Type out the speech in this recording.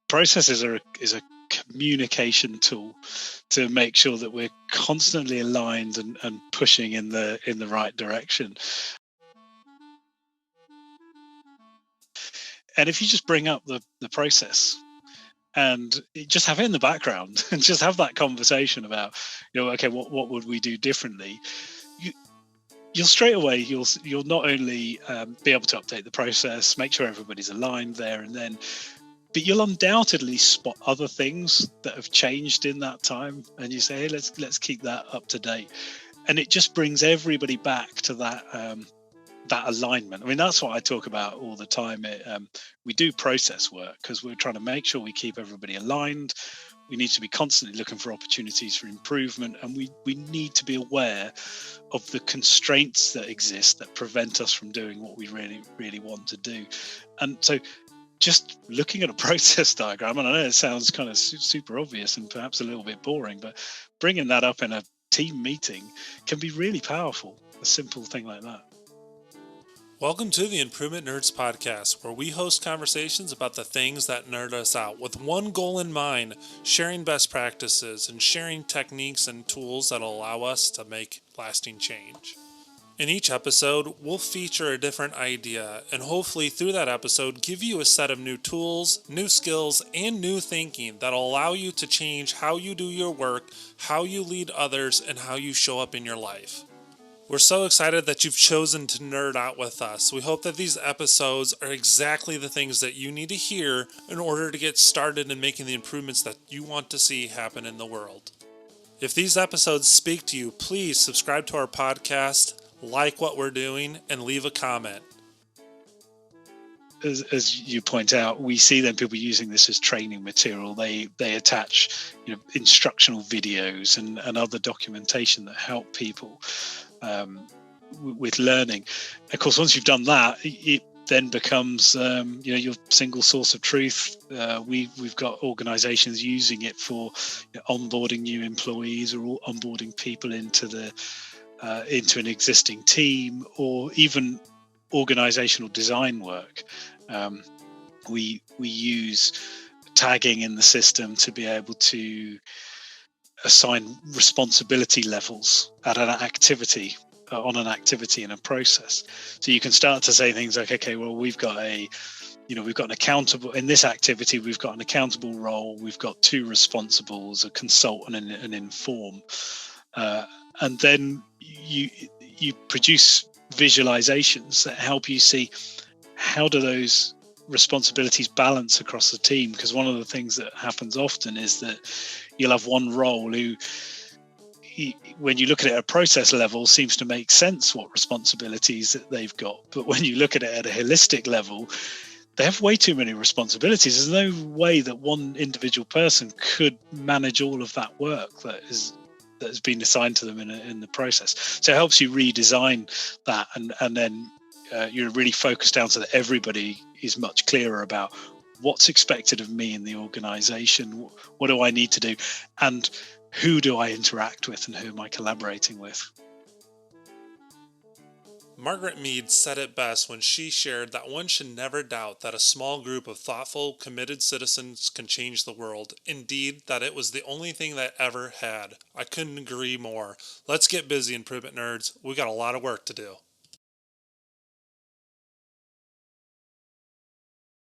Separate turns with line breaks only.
processes is a communication tool to make sure that we're constantly aligned and pushing in the right direction. And if you just bring up the process and just have it in the background and just have that conversation about, okay, what would we do differently? You'll straight away, you'll not only be able to update the process, make sure everybody's aligned there and then, but you'll undoubtedly spot other things that have changed in that time. And you say, hey, let's keep that up to date. And it just brings everybody back to that alignment. I mean, that's what I talk about all the time. We do process work because we're trying to make sure we keep everybody aligned. We need to be constantly looking for opportunities for improvement, and we need to be aware of the constraints that exist that prevent us from doing what we really, really want to do. And so just looking at a process diagram, and I know it sounds kind of super obvious and perhaps a little bit boring, but bringing that up in a team meeting can be really powerful, a simple thing like that.
Welcome to the Improvement Nerds podcast, where we host conversations about the things that nerd us out with one goal in mind: sharing best practices and sharing techniques and tools that allow us to make lasting change. In each episode, we'll feature a different idea and hopefully through that episode give you a set of new tools, new skills, and new thinking that'll allow you to change how you do your work, how you lead others, and how you show up in your life. We're so excited that you've chosen to nerd out with us. We hope that these episodes are exactly the things that you need to hear in order to get started in making the improvements that you want to see happen in the world. If these episodes speak to you, please subscribe to our podcast, like what we're doing, and leave a comment.
As you point out, we see then people using this as training material. They attach instructional videos and other documentation that help people with learning. Of course, once you've done that, it then becomes your single source of truth. We've got organizations using it for onboarding new employees or onboarding people into an existing team, or even organizational design work. We use tagging in the system to be able to assign responsibility levels at an activity, on an activity in a process. So you can start to say things like, okay, well, we've got an accountable in this activity. We've got an accountable role. We've got two responsibles, a consultant and an inform. And then you produce visualizations that help you see how do those responsibilities balance across the team. Because one of the things that happens often is that you'll have one role who, when you look at it at a process level, seems to make sense what responsibilities that they've got. But when you look at it at a holistic level, they have way too many responsibilities. There's no way that one individual person could manage all of that work that has been assigned to them in the process. So it helps you redesign that, and then you're really focused down so that everybody is much clearer about what's expected of me in the organization, what do I need to do, and who do I interact with and who am I collaborating with.
Margaret Mead said it best when she shared that one should never doubt that a small group of thoughtful, committed citizens can change the world. Indeed, that it was the only thing that ever had. I couldn't agree more. Let's get busy, Improvement Nerds. We got a lot of work to do.